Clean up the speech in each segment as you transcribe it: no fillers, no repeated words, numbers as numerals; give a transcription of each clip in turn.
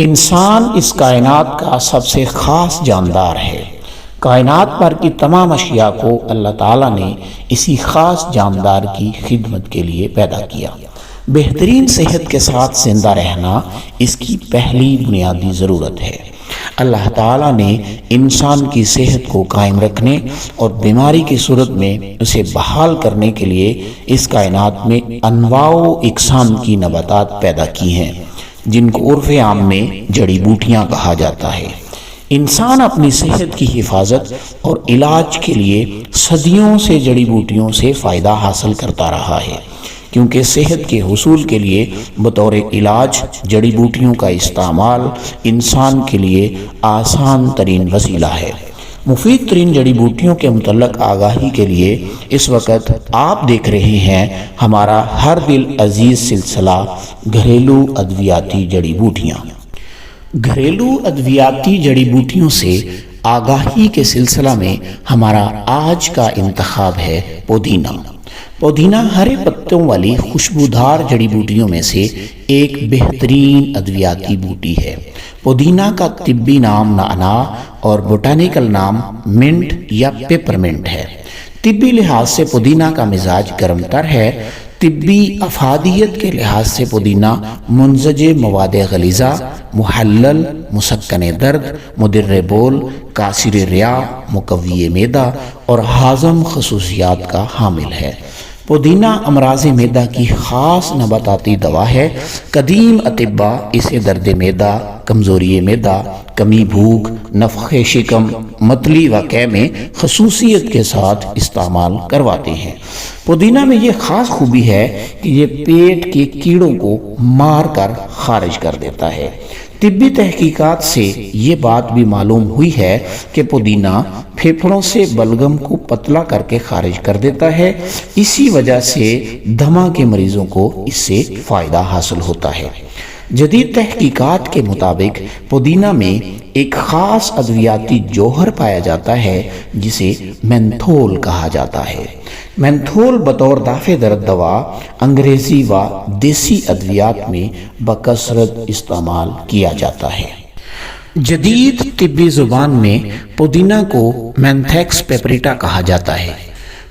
انسان اس کائنات کا سب سے خاص جاندار ہے۔ کائنات پر کی تمام اشیاء کو اللہ تعالیٰ نے اسی خاص جاندار کی خدمت کے لیے پیدا کیا۔ بہترین صحت کے ساتھ زندہ رہنا اس کی پہلی بنیادی ضرورت ہے۔ اللہ تعالیٰ نے انسان کی صحت کو قائم رکھنے اور بیماری کی صورت میں اسے بحال کرنے کے لیے اس کائنات میں انواع و اقسام کی نباتات پیدا کی ہیں، جن کو عرف عام میں جڑی بوٹیاں کہا جاتا ہے۔ انسان اپنی صحت کی حفاظت اور علاج کے لیے صدیوں سے جڑی بوٹیوں سے فائدہ حاصل کرتا رہا ہے، کیونکہ صحت کے حصول کے لیے بطور علاج جڑی بوٹیوں کا استعمال انسان کے لیے آسان ترین وسیلہ ہے۔ مفید ترین جڑی بوٹیوں کے متعلق آگاہی کے لیے اس وقت آپ دیکھ رہے ہیں ہمارا ہر دل عزیز سلسلہ گھریلو ادویاتی جڑی بوٹیاں۔ گھریلو ادویاتی جڑی بوٹیوں سے آگاہی کے سلسلہ میں ہمارا آج کا انتخاب ہے پودینہ۔ پودینہ ہرے پتوں والی خوشبودار جڑی بوٹیوں میں سے ایک بہترین ادویاتی بوٹی ہے۔ پودینہ کا طبی نام نعنا اور بوٹانیکل نام منٹ یا پیپرمنٹ ہے۔ طبی لحاظ سے پودینہ کا مزاج گرم تر ہے۔ طبی افادیت کے لحاظ سے پودینہ منزج مواد غلیظہ، محلل، مسکن درد، مدر بول، کاسر ریا، مقوی معدہ اور ہاضم خصوصیات کا حامل ہے۔ پودینہ امراض معدہ کی خاص نباتاتی دوا ہے۔ قدیم اطباء اسے درد معدہ، کمزوری معدہ، کمی بھوک، نفخ شکم، متلی وقع میں خصوصیت کے ساتھ استعمال کرواتے ہیں۔ پودینہ میں یہ خاص خوبی ہے کہ یہ پیٹ کے کیڑوں کو مار کر خارج کر دیتا ہے۔ طبی تحقیقات سے یہ بات بھی معلوم ہوئی ہے کہ پودینہ پھیپھڑوں سے بلغم کو پتلا کر کے خارج کر دیتا ہے۔ اسی وجہ سے دمہ کے مریضوں کو اس سے فائدہ حاصل ہوتا ہے۔ جدید تحقیقات کے مطابق پودینہ میں ایک خاص ادویاتی جوہر پایا جاتا ہے جسے مینتھول کہا جاتا ہے۔ مینتھول بطور دافع درد دوا انگریزی و دیسی ادویات میں بکثرت استعمال کیا جاتا ہے۔ جدید طبی زبان میں پودینہ کو مینتھیکس پیپریٹا کہا جاتا ہے۔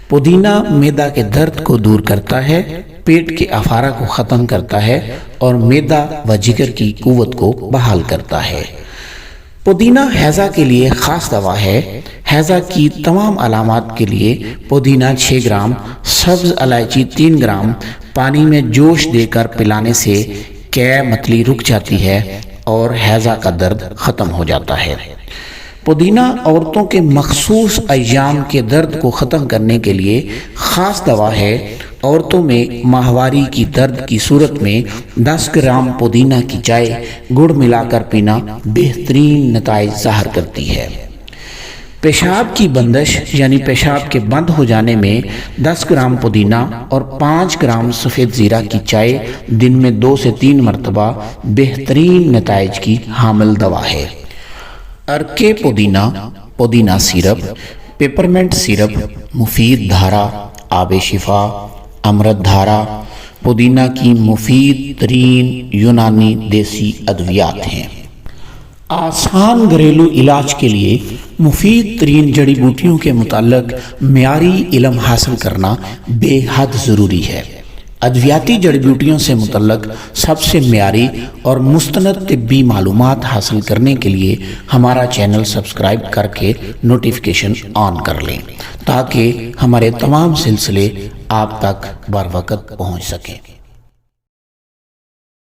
پودینہ معدہ کے درد کو دور کرتا ہے، پیٹ کے افارہ کو ختم کرتا ہے اور معدہ و جگر کی قوت کو بحال کرتا ہے۔ پودینہ ہیضہ کے لیے خاص دوا ہے۔ ہیضہ کی تمام علامات کے لیے پودینہ 6 گرام، سبز الائچی 3 گرام پانی میں جوش دے کر پلانے سے قے متلی رک جاتی ہے اور ہیضہ کا درد ختم ہو جاتا ہے۔ پودینہ عورتوں کے مخصوص ایام کے درد کو ختم کرنے کے لیے خاص دوا ہے۔ عورتوں میں ماہواری کی درد کی صورت میں 10 گرام پودینہ کی چائے گڑ ملا کر پینا بہترین نتائج ظاہر کرتی ہے۔ پیشاب کی بندش یعنی پیشاب کے بند ہو جانے میں 10 گرام پودینہ اور 5 گرام سفید زیرہ کی چائے دن میں 2 سے 3 مرتبہ بہترین نتائج کی حامل دوا ہے۔ ارکے پودینہ، پودینہ سیرپ، پیپرمنٹ سیرپ، مفید دھارا، آب شفا، امرت دھارا پودینہ کی مفید ترین یونانی دیسی ادویات ہیں۔ آسان گھریلو علاج کے لیے مفید ترین جڑی بوٹیوں کے متعلق معیاری علم حاصل کرنا بے حد ضروری ہے۔ ادویاتی جڑی بوٹیوں سے متعلق سب سے معیاری اور مستند طبی معلومات حاصل کرنے کے لیے ہمارا چینل سبسکرائب کر کے نوٹیفیکیشن آن کر لیں تاکہ ہمارے تمام سلسلے آپ تک بر وقت پہنچ سکیں۔